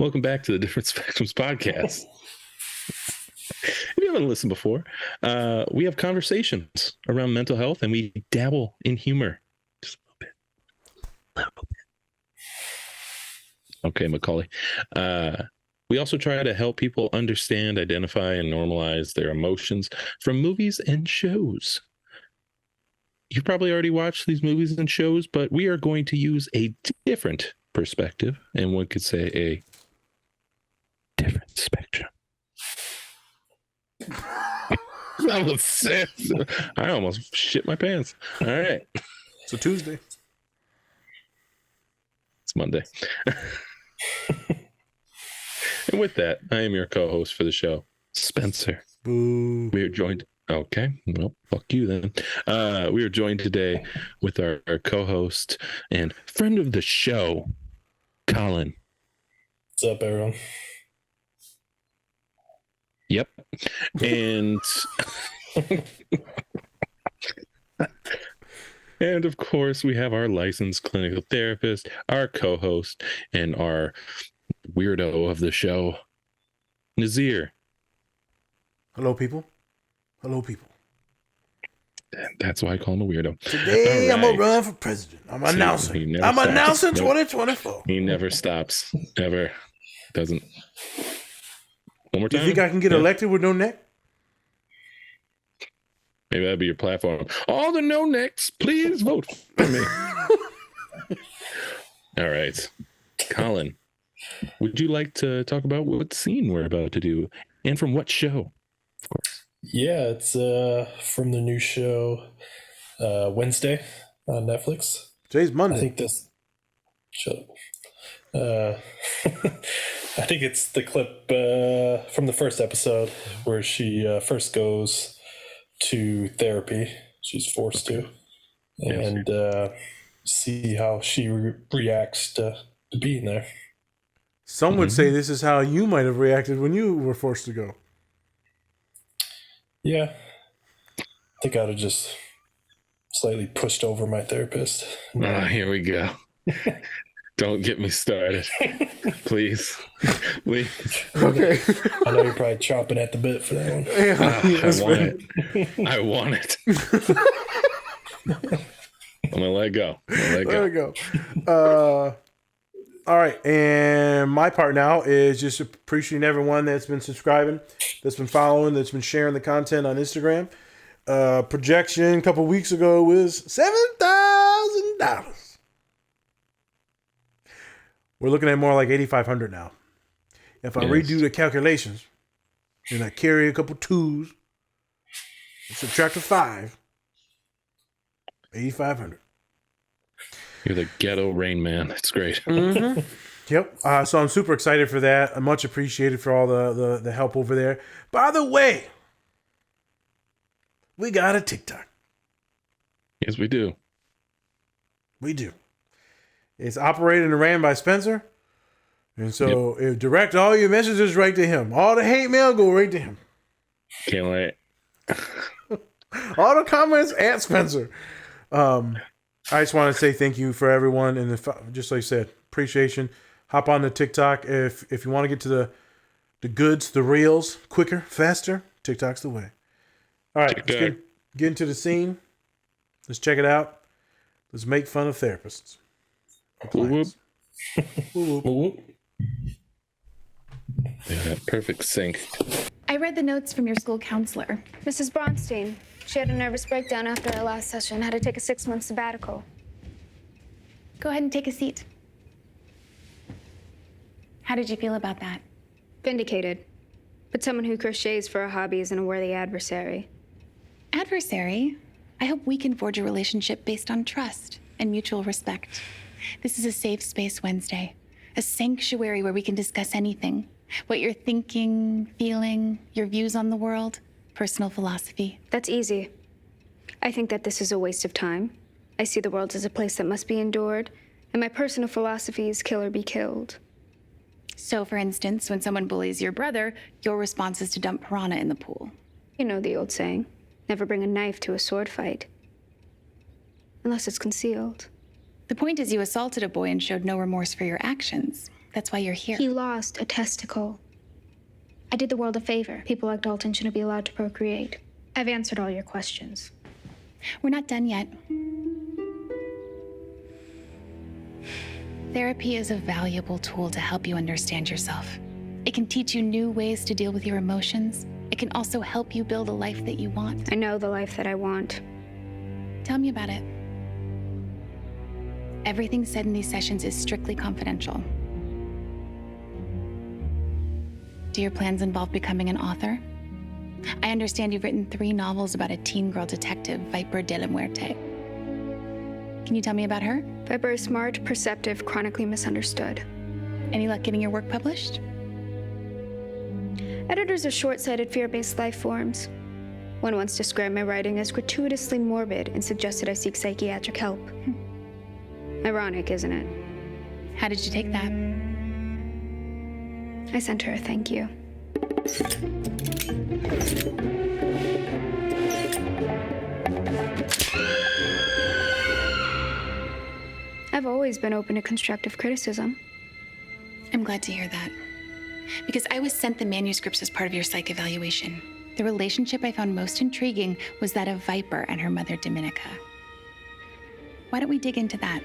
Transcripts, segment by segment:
Welcome back to the Different Spectrums podcast. If you haven't listened before, we have conversations around mental health and we dabble in humor. Just a little bit. Okay, Macaulay. We also try to help people understand, identify, and normalize their emotions from movies and shows. You've probably already watched these movies and shows, but we are going to use a different perspective, and one could say a different spectrum. I almost shit my pants. All right. It's a Tuesday. It's Monday. And with that, I am your co-host for the show, Spencer. Boo. We are joined. Okay. Well, fuck you then. We are joined today with our co-host and friend of the show, Colin. What's up, everyone? Yep. And and of course we have our licensed clinical therapist, our co-host, and our weirdo of the show, Nazir. Hello, people. Hello, people. That's why I call him a weirdo. Today, I'm going to run for president. I'm announcing. I'm announcing 2024. He never stops. Ever. Doesn't. One more time. Do you think I can get elected with no neck? Maybe that'd be your platform. All the no necks, please vote for me. All right. Colin, would you like to talk about what scene we're about to do and from what show? Of course. Yeah, it's from the new show Wednesday on Netflix. Today's Monday. I think this. Shut up. I think it's the clip from the first episode where she first goes to therapy. She's forced to, and see how she reacts to being there. Some would say this is how you might have reacted when you were forced to go. Yeah. I think I'd have just slightly pushed over my therapist. Oh, here we go. Don't get me started. Please. Please. Okay. I know you're probably chomping at the bit for that one. I want it. I'm going to let go. There we go. All right. And my part now is just appreciating everyone that's been subscribing, that's been following, that's been sharing the content on Instagram. Projection a couple weeks ago was $7,000. We're looking at more like 8,500 now. If I redo the calculations and I carry a couple twos, subtract a 5, 8,500. You're the ghetto Rain Man. It's great. Mm-hmm. Yep. So I'm super excited for that. I'm much appreciated for all the help over there. By the way, we got a TikTok. Yes, we do. We do. It's operated and ran by Spencer. And so direct all your messages right to him. All the hate mail go right to him. Can't wait. All the comments at Spencer. I just want to say thank you for everyone. And just like I said, appreciation. Hop on the TikTok. If you want to get to the goods, the reels, quicker, faster, TikTok's the way. All right, let's get into the scene. Let's check it out. Let's make fun of therapists. Whoop, whoop. Whoop. Yeah, perfect sync. I read the notes from your school counselor. Mrs. Bronstein. She had a nervous breakdown after our last session, had to take a 6-month sabbatical. Go ahead and take a seat. How did you feel about that? Vindicated. But someone who crochets for a hobby isn't a worthy adversary. Adversary? I hope we can forge a relationship based on trust and mutual respect. This is a safe space Wednesday, a sanctuary where we can discuss anything. What you're thinking, feeling, your views on the world, personal philosophy. That's easy. I think that this is a waste of time. I see the world as a place that must be endured, and my personal philosophy is kill or be killed. So, for instance, when someone bullies your brother, your response is to dump piranha in the pool. You know the old saying. Never bring a knife to a sword fight. Unless it's concealed. The point is you assaulted a boy and showed no remorse for your actions. That's why you're here. He lost a testicle. I did the world a favor. People like Dalton shouldn't be allowed to procreate. I've answered all your questions. We're not done yet. Therapy is a valuable tool to help you understand yourself. It can teach you new ways to deal with your emotions. It can also help you build a life that you want. I know the life that I want. Tell me about it. Everything said in these sessions is strictly confidential. Do your plans involve becoming an author? I understand you've written 3 novels about a teen girl detective, Viper de la Muerte. Can you tell me about her? Viper is smart, perceptive, chronically misunderstood. Any luck getting your work published? Editors are short-sighted, fear-based life forms. One once described my writing as gratuitously morbid and suggested I seek psychiatric help. Ironic, isn't it? How did you take that? I sent her a thank you. I've always been open to constructive criticism. I'm glad to hear that. Because I was sent the manuscripts as part of your psych evaluation. The relationship I found most intriguing was that of Viper and her mother, Dominica. Why don't we dig into that?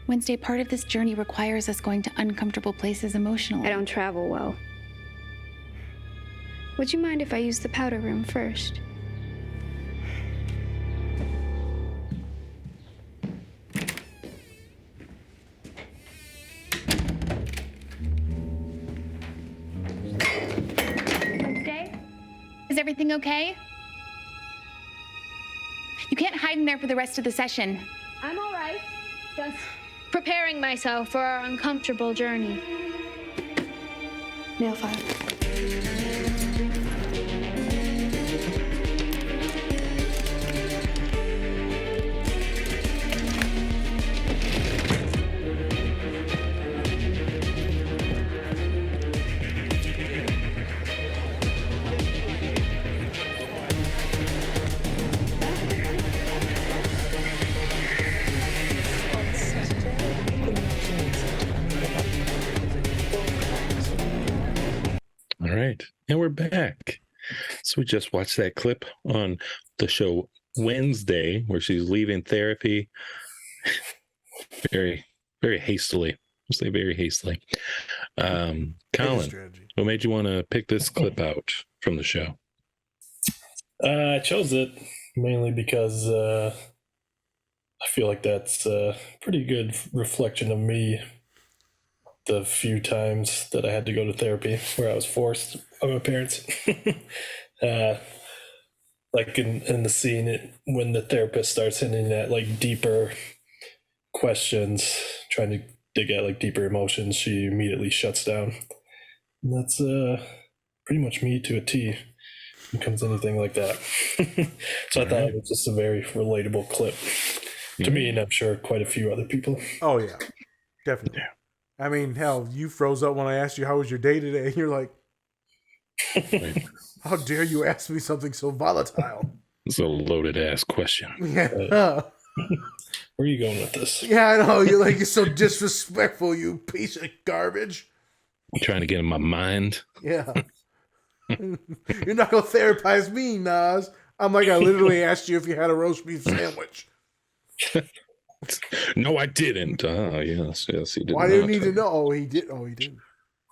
Wednesday, part of this journey requires us going to uncomfortable places emotionally. I don't travel well. Would you mind if I use the powder room first? Wednesday? Is everything okay? You can't hide in there for the rest of the session. I'm all right. Just preparing myself for our uncomfortable journey. Nail file. All right. And we're back. So we just watched that clip on the show Wednesday where she's leaving therapy very, very hastily. I'll say very hastily. Colin, what made you want to pick this clip out from the show? I chose it mainly because I feel like that's a pretty good reflection of me. The few times that I had to go to therapy where I was forced by my parents. Like in the scene when the therapist starts hinting at like deeper questions, trying to dig at like deeper emotions, she immediately shuts down. And that's pretty much me to a T when it comes to anything like that. So I thought it was just a very relatable clip to me, and I'm sure quite a few other people. Oh yeah, definitely. I mean, hell, you froze up when I asked you how was your day today. You're like, how dare you ask me something so volatile? It's a loaded ass question. Yeah. Where are you going with this? Yeah, I know. You're like, you're so disrespectful, you piece of garbage. I'm trying to get in my mind. Yeah. You're not going to therapize me, Nas. I'm like, I literally asked you if you had a roast beef sandwich. No, I didn't. Oh, yes, he did. Why do you need to know? Oh, he did. Oh, he didn't.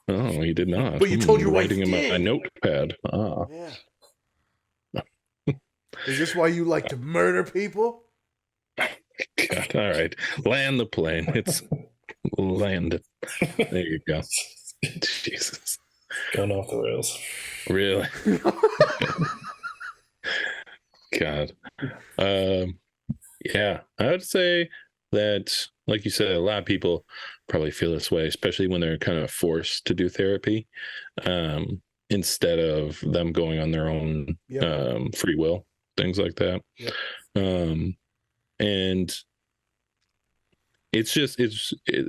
Oh, he did not. But you told your wife writing in did. my notepad. Ah. Yeah. Is this why you like to murder people? God, all right. Land the plane. It's landed. There you go. Jesus. Going off the rails. Really? God. Yeah, I would say that, like you said, a lot of people probably feel this way, especially when they're kind of forced to do therapy instead of them going on their own free will, things like that. Yep. And it's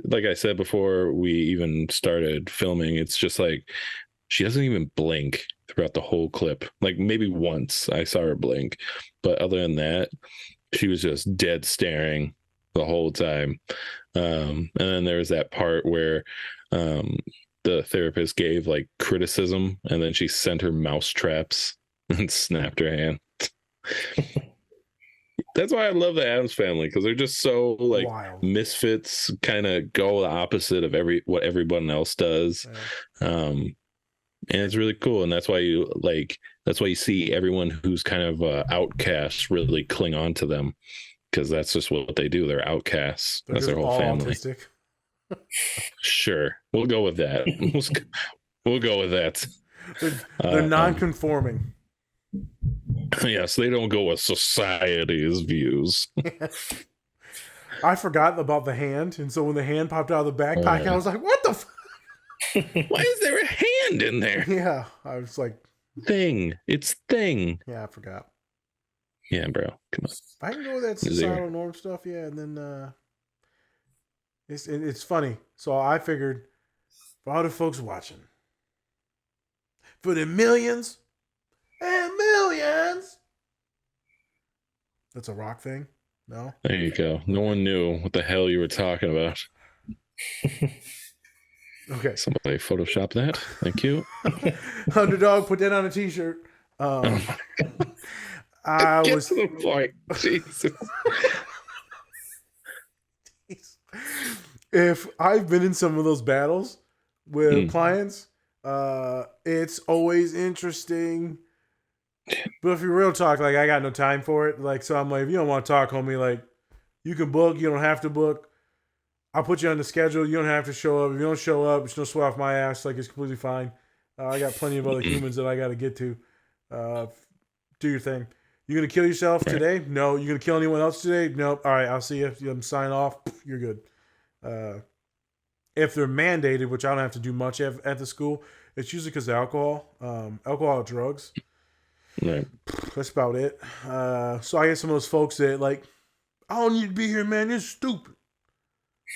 like I said before we even started filming, it's just like she doesn't even blink throughout the whole clip. Like maybe once I saw her blink, but other than that, she was just dead staring the whole time. And then there was that part where the therapist gave like criticism, and then she sent her mouse traps and snapped her hand. That's why I love the Addams Family, because they're just so like Wild. misfits, kind of go the opposite of what everyone else does. Yeah. And it's really cool, and that's why you see everyone who's kind of outcasts really cling on to them, because that's just what they do. They're outcasts. They're That's their just whole all family. autistic. Sure, we'll go with that. We'll go with that. They're non-conforming. Yes, they don't go with society's views. I forgot about the hand, and so when the hand popped out of the backpack, I was like, "What the fuck?" Why is there a hand in there? Yeah, I was like, It's thing. yeah, I forgot. Yeah, bro, come on. I can go with that societal norm stuff, yeah, and then it's funny. So I figured, for all the folks watching, for the millions and millions, that's a rock thing. No, There you go. No one knew what the hell you were talking about. okay. Somebody Photoshop that. Thank you. Underdog, put that on a t-shirt. I Get was to the point. Jesus. if I've been in some of those battles with clients, it's always interesting. But if you real talk, like I got no time for it. Like, so I'm like, if you don't want to talk, homie, like you can book, you don't have to book. I'll put you on the schedule. You don't have to show up. If you don't show up, it's no sweat off my ass. Like, it's completely fine. I got plenty of other humans that I got to get to. Do your thing. You gonna kill yourself today? No. You gonna kill anyone else today? Nope. All right, I'll see you. You sign off. You're good. If they're mandated, which I don't have to do much at the school, it's usually because of alcohol, alcohol or drugs. Right. That's about it. So I get some of those folks that like, I don't need to be here, man. You're stupid.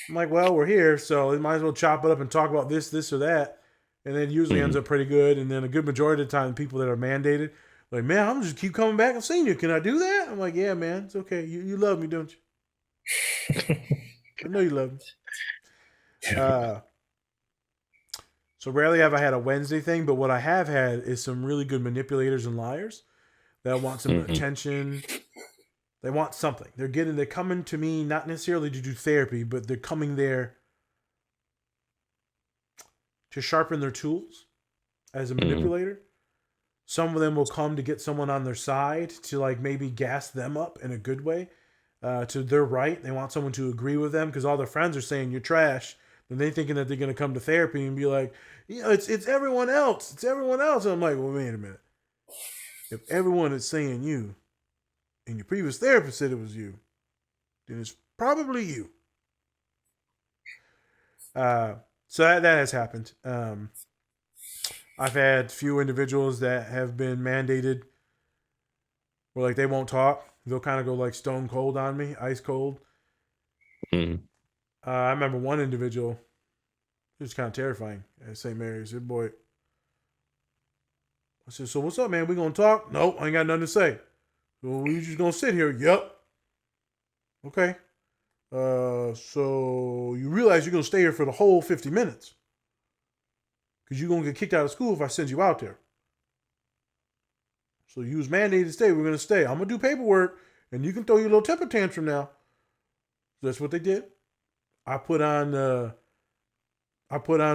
I'm like, well, we're here, so we might as well chop it up and talk about this, or that. And then it usually ends up pretty good. And then a good majority of the time, people that are mandated, like, man, I'm just keep coming back and seeing you. Can I do that? I'm like, yeah, man, it's okay. You love me, don't you? I know you love me. So rarely have I had a Wednesday thing, but what I have had is some really good manipulators and liars that want some attention. They want something. They're coming to me not necessarily to do therapy, but they're coming there to sharpen their tools as a manipulator. Some of them will come to get someone on their side to like maybe gas them up in a good way. To their right. They want someone to agree with them because all their friends are saying you're trash. And they thinking that they're going to come to therapy and be like, you know, it's everyone else. It's everyone else. And I'm like, well, wait a minute. If everyone is saying you and your previous therapist said it was you, then it's probably you. So that has happened. I've had few individuals that have been mandated where like they won't talk. They'll kind of go like stone cold on me, ice cold. I remember one individual, it was kind of terrifying at St. Mary's. He said, boy, I said, so what's up, man? We gonna talk? Nope, I ain't got nothing to say. So we just gonna sit here? Yep. Okay. So you realize you're gonna stay here for the whole 50 minutes. Because you're gonna get kicked out of school if I send you out there. So you was mandated to stay, we're gonna stay. I'm gonna do paperwork and you can throw your little temper tantrum now. So that's what they did. I put on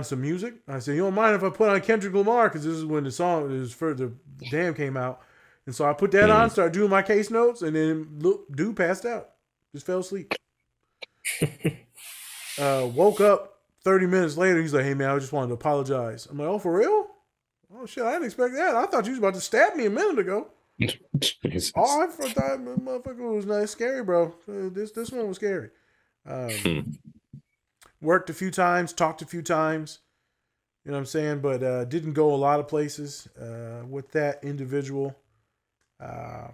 some music. I said, you don't mind if I put on Kendrick Lamar? Because this is when the Damn came out. And so I put that on, started doing my case notes, and then dude passed out. Just fell asleep. Woke up 30 minutes later. He's like, hey, man, I just wanted to apologize. I'm like, oh, for real? Oh, shit, I didn't expect that. I thought you was about to stab me a minute ago. Jesus. Oh, I thought that motherfucker was nice, scary, bro. This one was scary. Worked a few times, talked a few times, you know what I'm saying, but didn't go a lot of places with that individual. So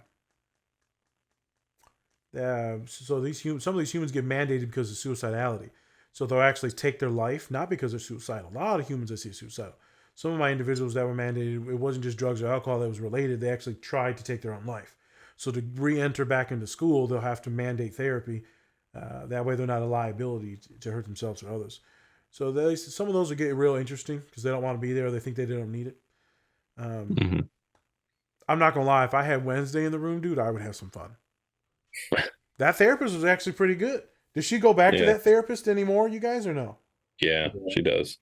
some of these humans get mandated because of suicidality. So they'll actually take their life, not because they're suicidal. A lot of humans I see suicidal. some of my individuals that were mandated, it wasn't just drugs or alcohol that was related. They actually tried to take their own life. So to re-enter back into school, they'll have to mandate therapy. That way they're not a liability to hurt themselves or others. So some of those will get real interesting because they don't want to be there. They think they don't need it. I'm not going to lie. If I had Wednesday in the room, dude, I would have some fun. That therapist was actually pretty good. Does she go back to that therapist anymore, you guys, or no? Yeah, she does.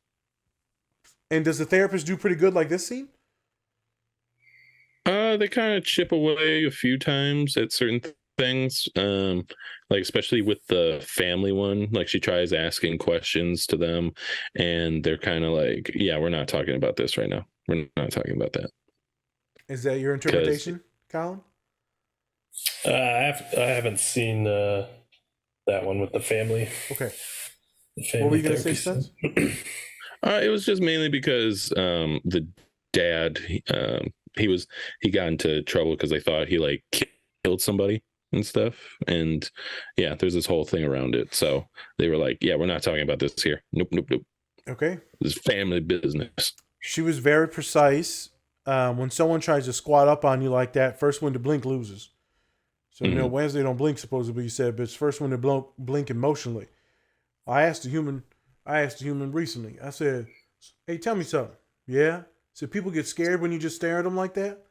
And does the therapist do pretty good like this scene? They kind of chip away a few times at certain things. Like especially with the family one, like she tries asking questions to them and they're kind of like, yeah, we're not talking about this right now. We're not talking about that. Is that your interpretation, Colin? I haven't seen that one with the family. Okay. What were you going to say, Spence? It was just mainly because the dad, he got into trouble because they thought he like killed somebody and stuff. And yeah, there's this whole thing around it. So they were like, yeah, we're not talking about this here. Nope. Okay. This is family business. She was very precise. When someone tries to squat up on you like that, first one to blink loses. So, Wednesday don't blink, supposedly, you said, but it's first one to blink emotionally. I asked a human recently. I said, hey, tell me something. Yeah? So people get scared when you just stare at them like that?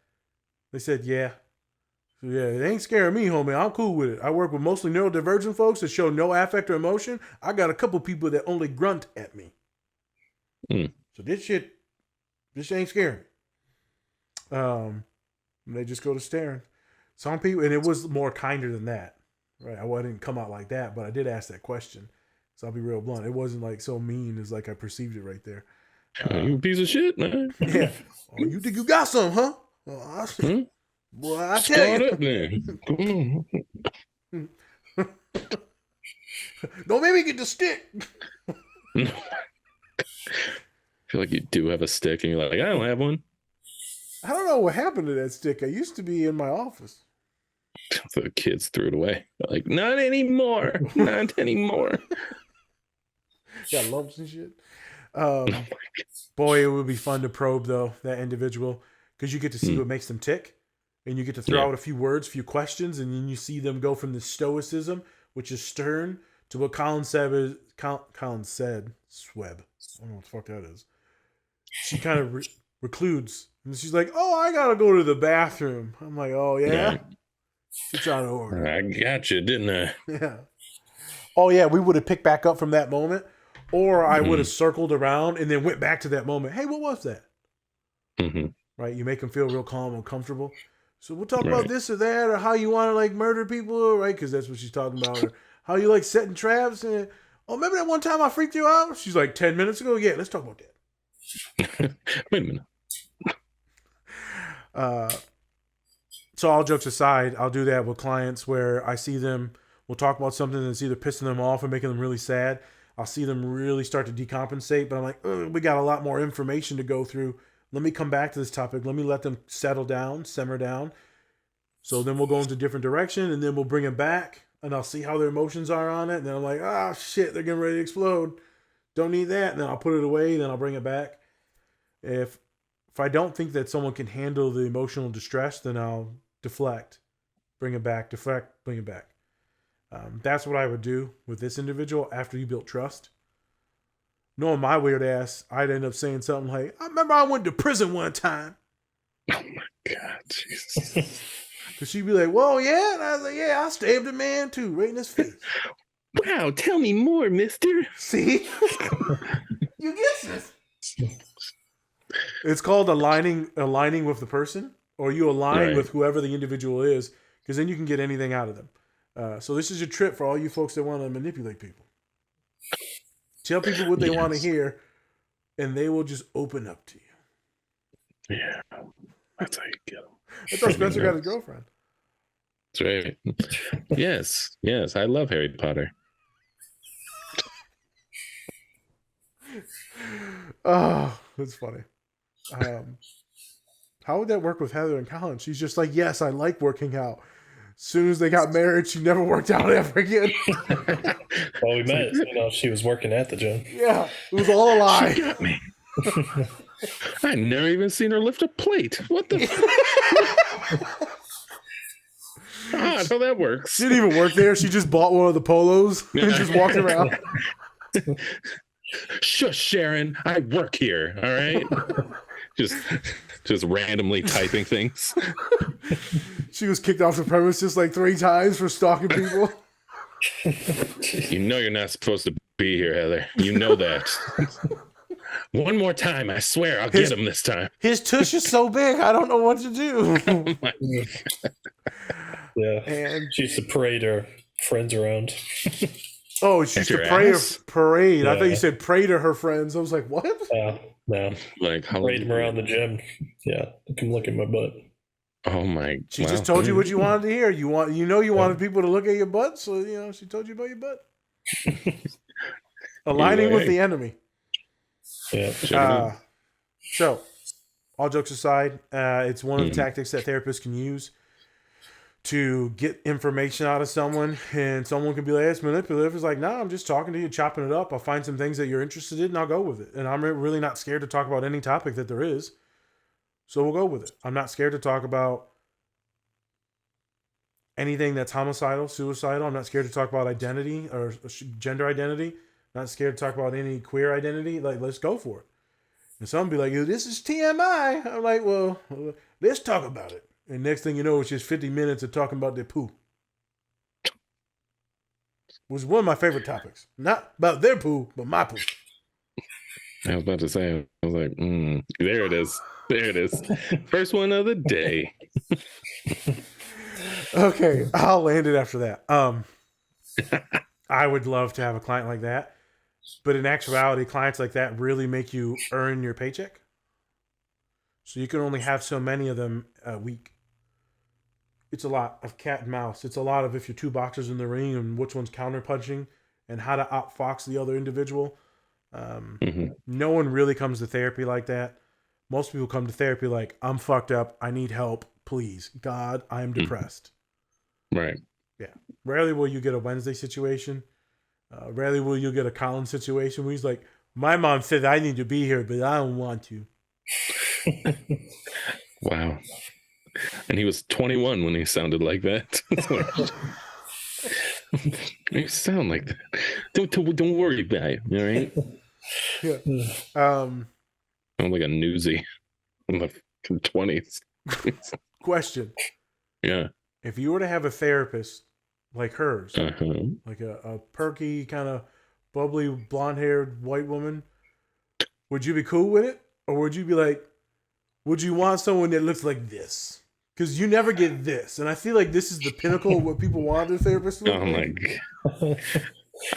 They said, yeah. So, yeah, it ain't scaring me, homie. I'm cool with it. I work with mostly neurodivergent folks that show no affect or emotion. I got a couple people that only grunt at me. So this ain't scary. They just go to staring. Some people, and it was more kinder than that, right? I didn't come out like that, but I did ask that question. So I'll be real blunt. It wasn't like so mean as like I perceived it right there. You a piece of shit, man. Yeah. Oh, you think you got some, huh? Well, boy, I tell you. Don't make me get the stick. I feel like you do have a stick and you're like, I don't have one. I don't know what happened to that stick. I used to be in my office. The kids threw it away. They're like, not anymore. Not anymore. Got lumps and shit. Boy, it would be fun to probe, though, that individual. Because you get to see what makes them tick. And you get to throw out a few words, a few questions. And then you see them go from the stoicism, which is stern, to what Colin said, Sweb. I don't know what the fuck that is. She kind of recludes. And she's like, oh, I got to go to the bathroom. I'm like, oh, yeah? It's out of order. I got you, didn't I? Yeah. Oh, yeah, we would have picked back up from that moment. Or I would have circled around and then went back to that moment. Hey, what was that? Right? You make them feel real calm and comfortable. So we'll talk about this or that, or how you want to like murder people, right? Because that's what she's talking about. Or how you like setting traps. And remember that one time I freaked you out? She's like 10 minutes ago. Yeah, let's talk about that. Wait a minute. So all jokes aside, I'll do that with clients where I see them, we'll talk about something that's either pissing them off or making them really sad. I'll see them really start to decompensate, but I'm like, we got a lot more information to go through. Let me come back to this topic. Let me let them settle down, simmer down. So then we'll go into a different direction, and then we'll bring them back, and I'll see how their emotions are on it. And then I'm like, shit, they're getting ready to explode. Don't need that. And then I'll put it away, then I'll bring it back. If I don't think that someone can handle the emotional distress, then I'll deflect, bring it back, deflect, bring it back. That's what I would do with this individual after you built trust. Knowing my weird ass, I'd end up saying something like, I remember I went to prison one time. Oh my God, Jesus. Because she'd be like, well, yeah. And I was like, yeah, I stabbed a man too, right in his face. Wow, tell me more, mister. See? You guessed it. It's called aligning with the person, or you align with whoever the individual is, because then you can get anything out of them. So this is a trip for all you folks that want to manipulate people. Tell people what they want to hear, and they will just open up to you. Yeah, that's how you get them. I thought Spencer got his girlfriend. That's right. Yes, I love Harry Potter. Oh, that's funny. How would that work with Heather and Colin? She's just like, yes, I like working out. As soon as they got married, she never worked out ever again. Well, we met, she was working at the gym. Yeah, it was all a lie. She got me. I never even seen her lift a plate. What the? Odd how that works. She didn't even work there. She just bought one of the polos and just walked around. Shush, Sharon. I work here. All right. just randomly typing things. She was kicked off the premises like 3 times for stalking people. You know you're not supposed to be here, Heather. You know that. One more time, I swear I'll get him this time. His tush is so big, I don't know what to do. Oh my God. Yeah, And she used to parade her friends around. oh, she used At to your parade. Yeah. I thought you said pray to her friends. I was like, what? No, Like how parade them around the gym. Yeah, come look at my butt. Oh my! She just told you what you wanted to hear. You wanted people to look at your butt, so she told you about your butt. Aligning with the enemy. Yeah. So, all jokes aside, it's one of the tactics that therapists can use to get information out of someone, and someone can be like, it's manipulative. It's like, no, I'm just talking to you, chopping it up. I'll find some things that you're interested in, and I'll go with it. And I'm really not scared to talk about any topic that there is, so we'll go with it. I'm not scared to talk about anything that's homicidal, suicidal. I'm not scared to talk about identity or gender identity. I'm not scared to talk about any queer identity. Like, let's go for it. And some be like, this is TMI. I'm like, well, let's talk about it. And next thing you know, it's just 50 minutes of talking about their poo. Was one of my favorite topics. Not about their poo, but my poo. I was about to say, I was like, there it is. There it is. First one of the day. Okay, I'll land it after that. I would love to have a client like that. But in actuality, clients like that really make you earn your paycheck. So you can only have so many of them a week. It's a lot of cat and mouse. It's a lot of if you're 2 boxers in the ring and which one's counter punching and how to outfox the other individual. No one really comes to therapy like that. Most people come to therapy like, I'm fucked up. I need help. Please. God, I am depressed. Right. Yeah. Rarely will you get a Wednesday situation. Rarely will you get a Colin situation where he's like, my mom said I need to be here, but I don't want to. Wow. And he was 21 when he sounded like that. You sound like that. Don't worry about it. All right. Yeah. I'm like a newsie in the 20s. Question. Yeah. If you were to have a therapist like hers, Uh-huh. like a perky, kind of bubbly, blonde-haired white woman, would you be cool with it? Or would you be like, would you want someone that looks like this? Because you never get this. And I feel like this is the pinnacle of what people want their therapist to look Oh like. my God.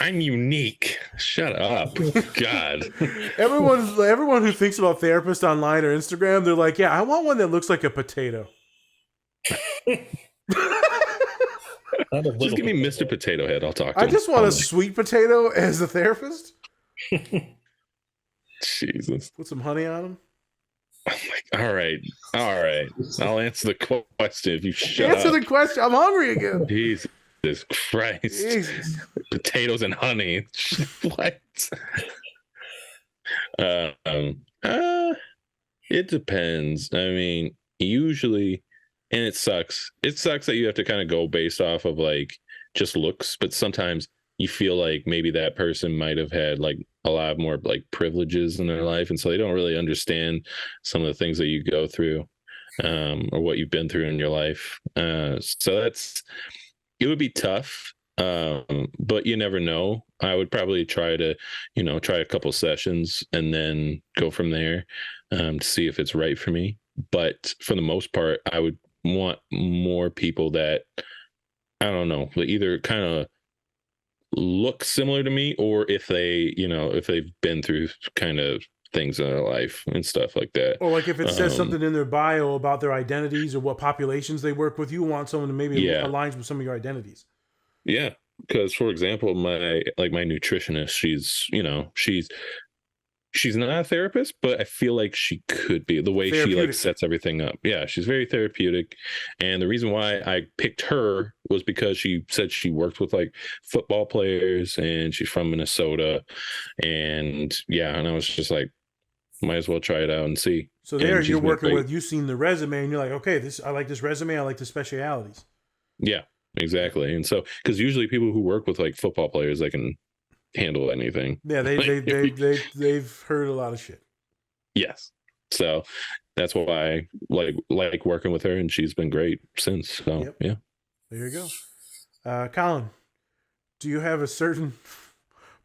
I'm unique. Shut up. God. Everyone who thinks about therapists online or Instagram, they're like, yeah, I want one that looks like a potato. Just give me Mr. Potato Head. I'll talk to I him. just want a sweet potato as a therapist. Jesus. Put some honey on them. Oh my, all right. I'll answer the question if you shut Answer up. the question. I'm hungry again. Jesus Christ. Jesus. Potatoes and honey. What? It depends. I mean, usually, and it sucks. It sucks that you have to kind of go based off of like just looks, but sometimes you feel like maybe that person might have had like a lot more like privileges in their life, and so they don't really understand some of the things that you go through, or what you've been through in your life. So it would be tough, but you never know. I would probably try a couple sessions and then go from there, to see if it's right for me. But for the most part, I would want more people that, I don't know, either kind of look similar to me, or if they've been through kind of things in their life and stuff like that. Or like if it says something in their bio about their identities or what populations they work with, you want someone to maybe aligns with some of your identities. Yeah, because for example, my nutritionist, she's not a therapist, but I feel like she could be, the way she like sets everything up. Yeah, she's very therapeutic. And the reason why I picked her was because she said she worked with like football players and she's from Minnesota. And yeah, and I was just like, might as well try it out and see. So there, And she's you're been working great. with, you've seen the resume, and you're like, okay, I like this resume. I like the specialities. Yeah, exactly. And so, because usually people who work with like football players, they can handle anything. Yeah, they've heard a lot of shit. Yes. So that's why I like working with her, and she's been great since. So Yep. yeah. There you go. Colin, do you have a certain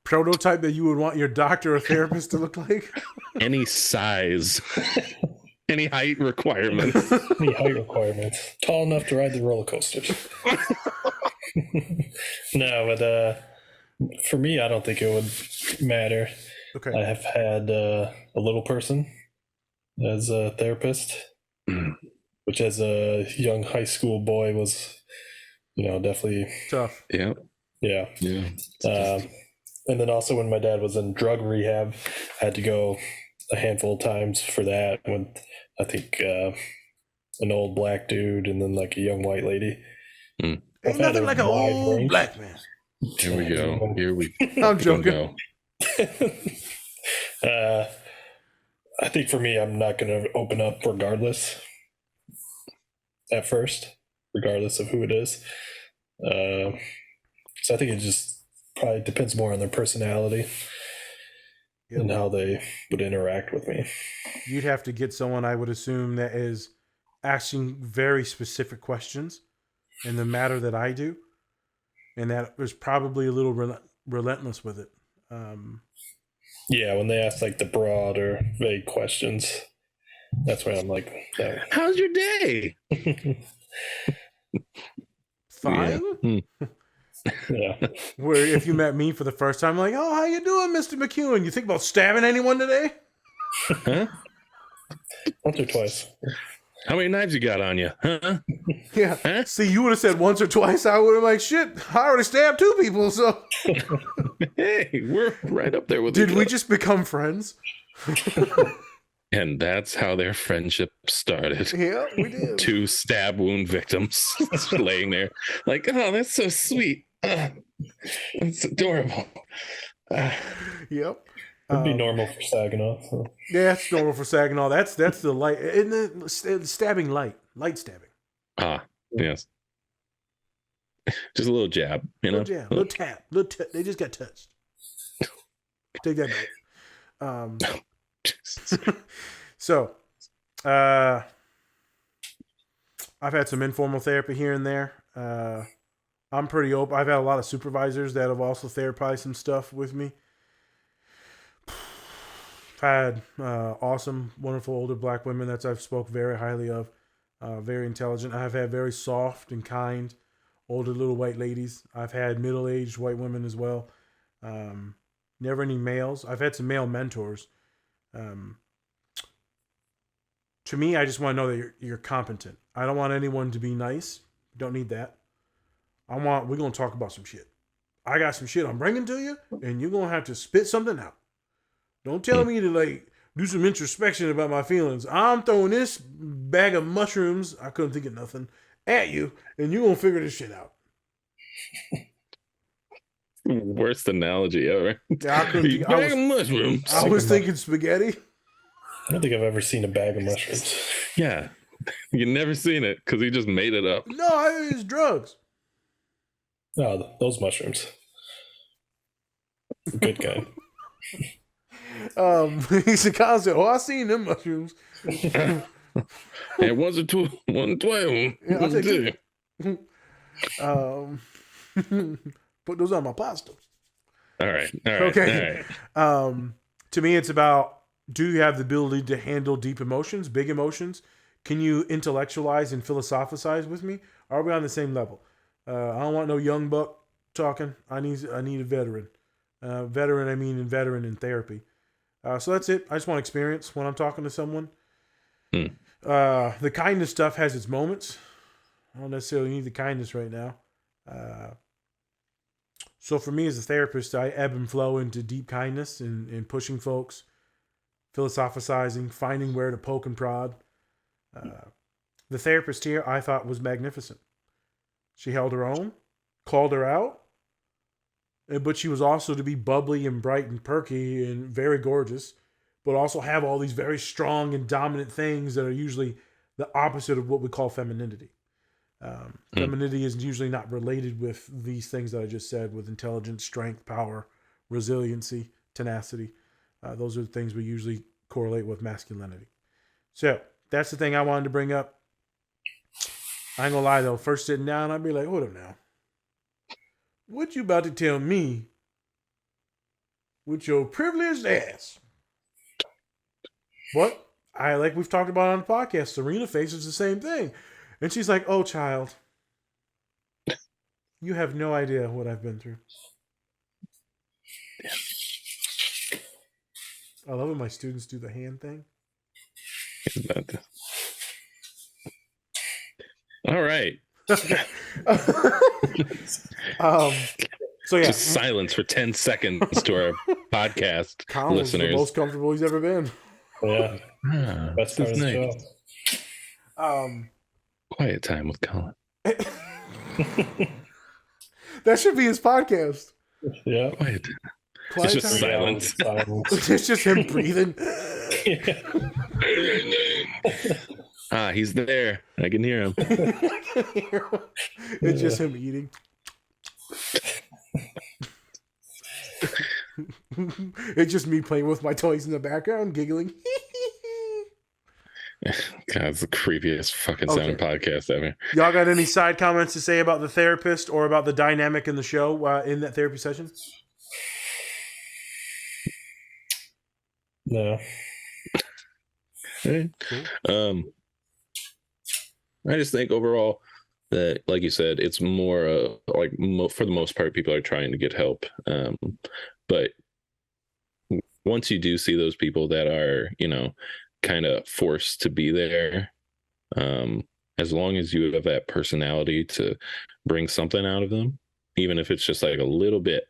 prototype that you would want your doctor or therapist to look like? Any size, any height requirements. Any height requirements. Tall enough to ride the roller coasters. No, but for me, I don't think it would matter. Okay. I have had a little person as a therapist, which as a young high school boy was, definitely Tough. Yeah. yeah. And then also when my dad was in drug rehab, I had to go a handful of times for that. When I think an old black dude and then like a young white lady. Ain't nothing like an old black man. Here we go. I'm joking. I think for me, I'm not going to open up regardless at first, regardless of who it is. So I think it just probably depends more on their personality and how they would interact with me. You'd have to get someone, I would assume, that is asking very specific questions in the matter that I do, and that is probably a little relentless with it. Yeah, when they ask like the broad or vague questions, that's when I'm like, no. How's your day? Fine. Yeah. Where if you met me for the first time, like, oh, how you doing, Mr. McEwen? You think about stabbing anyone today? Huh? Once or twice. How many knives you got on you? Huh? Yeah. Huh? See, you would have said once or twice. I would have like, shit, I already stabbed 2 people. So Hey, we're right up there with did each we other. just become friends? And that's how their friendship started. Yeah, we did. 2 stab wound victims laying there like, oh, that's so sweet. That's adorable. Yep. It'd be normal for Saginaw. So. Yeah, that's normal for Saginaw. That's the light. Isn't it stabbing light stabbing? Yes. Just a little jab, Little jab, little tap, they just got touched. Take that back. So, I've had some informal therapy here and there. I'm pretty open. I've had a lot of supervisors that have also therapized some stuff with me. I've had awesome, wonderful older black women that I've spoke very highly of. Very intelligent. I've had very soft and kind older little white ladies. I've had middle-aged white women as well. Never any males. I've had some male mentors. To me, I just want to know that you're competent. I don't want anyone to be nice. Don't need that. We're going to talk about some shit. I got some shit I'm bringing to you, and you're going to have to spit something out. Don't tell me to like do some introspection about my feelings. I'm throwing this bag of mushrooms, I couldn't think of nothing, at you, and you're going to figure this shit out. Worst analogy ever. Yeah, I couldn't think, Bag of mushrooms. I was thinking spaghetti. I don't think I've ever seen a bag of mushrooms. Yeah. You've never seen it because he just made it up. No, it's drugs. No, those mushrooms. Good guy. He's a concept. Oh, I seen them mushrooms. And once or two, 112. Yeah, I'll take it. Put those on my pasta. All right. Okay. All right. To me, it's about, do you have the ability to handle deep emotions, big emotions? Can you intellectualize and philosophize with me? Are we on the same level? I don't want no young buck talking. I need a veteran. Veteran, I mean veteran in therapy. So that's it. I just want experience when I'm talking to someone. The kindness stuff has its moments. I don't necessarily need the kindness right now. So for me as a therapist, I ebb and flow into deep kindness and pushing folks, philosophizing, finding where to poke and prod. The therapist here I thought was magnificent. She held her own, called her out, but she was also to be bubbly and bright and perky and very gorgeous. but also have all these very strong and dominant things that are usually the opposite of what we call femininity. Femininity is usually not related with these things that I just said, with intelligence, strength, power, resiliency, tenacity. Those are the things we usually correlate with masculinity. So that's the thing I wanted to bring up. I ain't gonna lie though, first sitting down, I'd be like, hold up now. What you about to tell me with your privileged ass? What? Like we've talked about on the podcast, Serena faces the same thing. And she's like, oh, child, you have no idea what I've been through. I love when my students do the hand thing. All right. So yeah, just silence for 10 seconds to our podcast Colin's listeners. the most comfortable he's ever been. Yeah, That's part of the nice. show. Quiet time with Colin. That should be his podcast. Yeah, Quiet. Quiet It's just time. silence. It's just him breathing. He's there. I can hear him. It's just him eating. It's just me playing with my toys in the background, giggling. God, it's the creepiest fucking sounding podcast ever. Y'all got any side comments to say about the therapist or about the dynamic in the show in that therapy session? No. Right. Cool. I just think overall that, like you said, it's more for the most part, people are trying to get help. But once you do see those people that are, kind of forced to be there, as long as you have that personality to bring something out of them, even if it's just like a little bit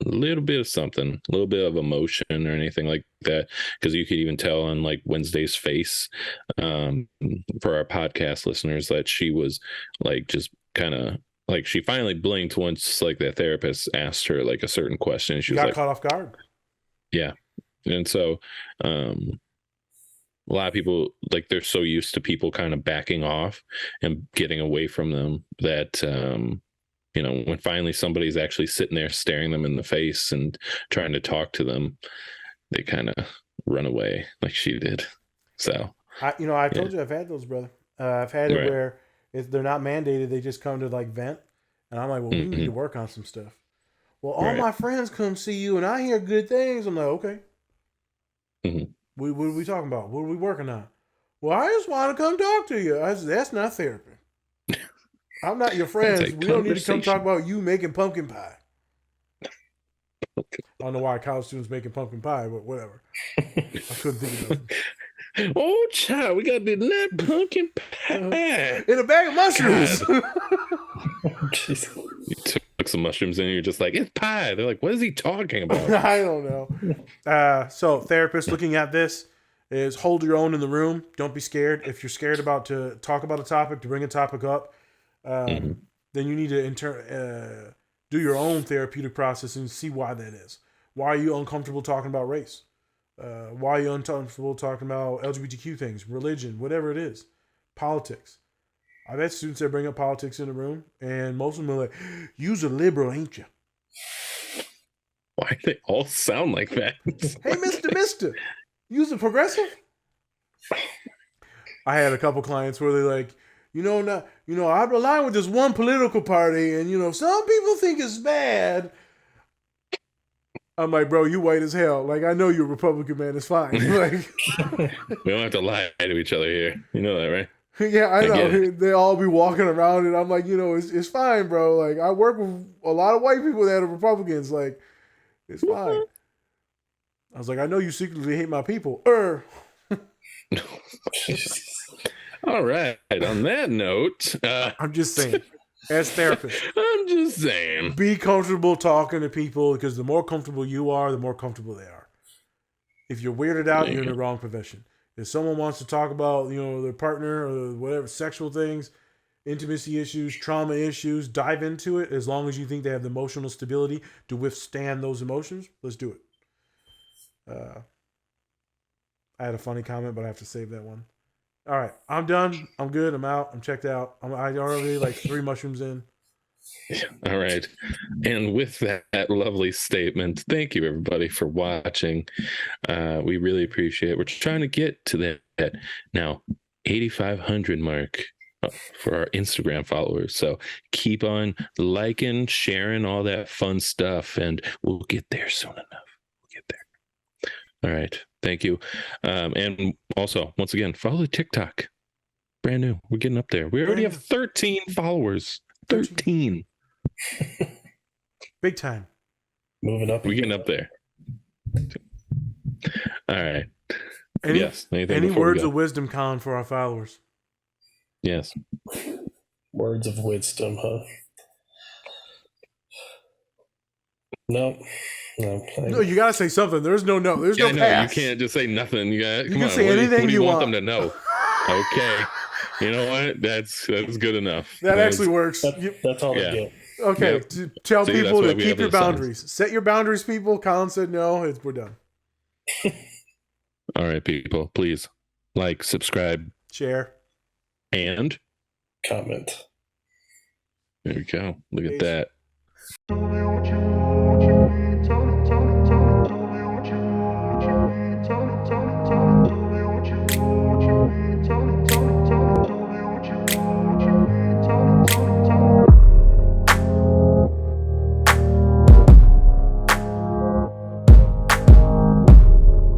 of something, a little bit of emotion or anything like that, because you could even tell on like Wednesday's face, for our podcast listeners, that she was like just kind of like, she finally blinked once like the therapist asked her like a certain question. She got was caught off guard. Yeah. And so a lot of people, like, they're so used to people kind of backing off and getting away from them that when finally somebody's actually sitting there staring them in the face and trying to talk to them, they kind of run away like she did. So I told you I've had those, brother. I've had it where if they're not mandated, they just come to like vent, and I'm like, well, we need to work on some stuff. Well, all my friends come see you, and I hear good things. I'm like, okay. What are we talking about? What are we working on? Well, I just want to come talk to you. That's not therapy. I'm not your friends. We don't need to come talk about you making pumpkin pie. I don't know why college students making pumpkin pie, but whatever. I couldn't think of nothing. Oh, child, we got to do that pumpkin pie in a bag of mushrooms. You took some mushrooms and you're just like, it's pie. They're like, what is he talking about? I don't know. So therapists looking at this is hold your own in the room. Don't be scared. If you're scared about to talk about a topic, to bring a topic up, then you need to do your own therapeutic process and see why that is. Why are you uncomfortable talking about race? Why are you uncomfortable talking about LGBTQ things, religion, whatever it is, politics? I've had students that bring up politics in the room, and most of them are like, "You's a liberal, ain't you?" Why do they all sound like that? Hey, Mister, you's a progressive? I had a couple clients where they're like, I align with this one political party, and some people think it's bad. I'm like, bro, you white as hell. Like, I know you're a Republican, man. It's fine. Like, we don't have to lie to each other here. You know that, right? Yeah, I know. They all be walking around, and I'm like, it's fine, bro. Like, I work with a lot of white people that are Republicans. Like, it's fine. I was like, I know you secretly hate my people. All right. On that note, I'm just saying, as therapists, I'm just saying, be comfortable talking to people, because the more comfortable you are, the more comfortable they are. If you're weirded out, you're in the wrong profession. If someone wants to talk about, their partner or whatever, sexual things, intimacy issues, trauma issues, dive into it. As long as you think they have the emotional stability to withstand those emotions, let's do it. I had a funny comment, but I have to save that one. All right, I'm done. I'm good. I'm out. I'm checked out. I already like 3 mushrooms in. All right. And with that lovely statement, thank you everybody for watching. We really appreciate it. We're trying to get to that now 8,500 mark for our Instagram followers. So keep on liking, sharing, all that fun stuff, and we'll get there soon enough. We'll get there. All right. Thank you. And also, once again, follow the TikTok. Brand new. We're getting up there. We already have 13 followers. 13. Big time. Moving up. We're getting up there. All right. Yes. Any words of wisdom, Colin, for our followers? Yes. Words of wisdom, huh? No, you gotta say something. There's no. There's no pass. You can't just say nothing. You can say anything what do you want them to know. Okay. You know what? That's good enough. That actually works. That's all they get. Okay. Yep. Tell people to keep your boundaries. Signs. Set your boundaries, people. Colin said no. We're done. All right, people. Please like, subscribe, share, and comment. There we go. Look at that.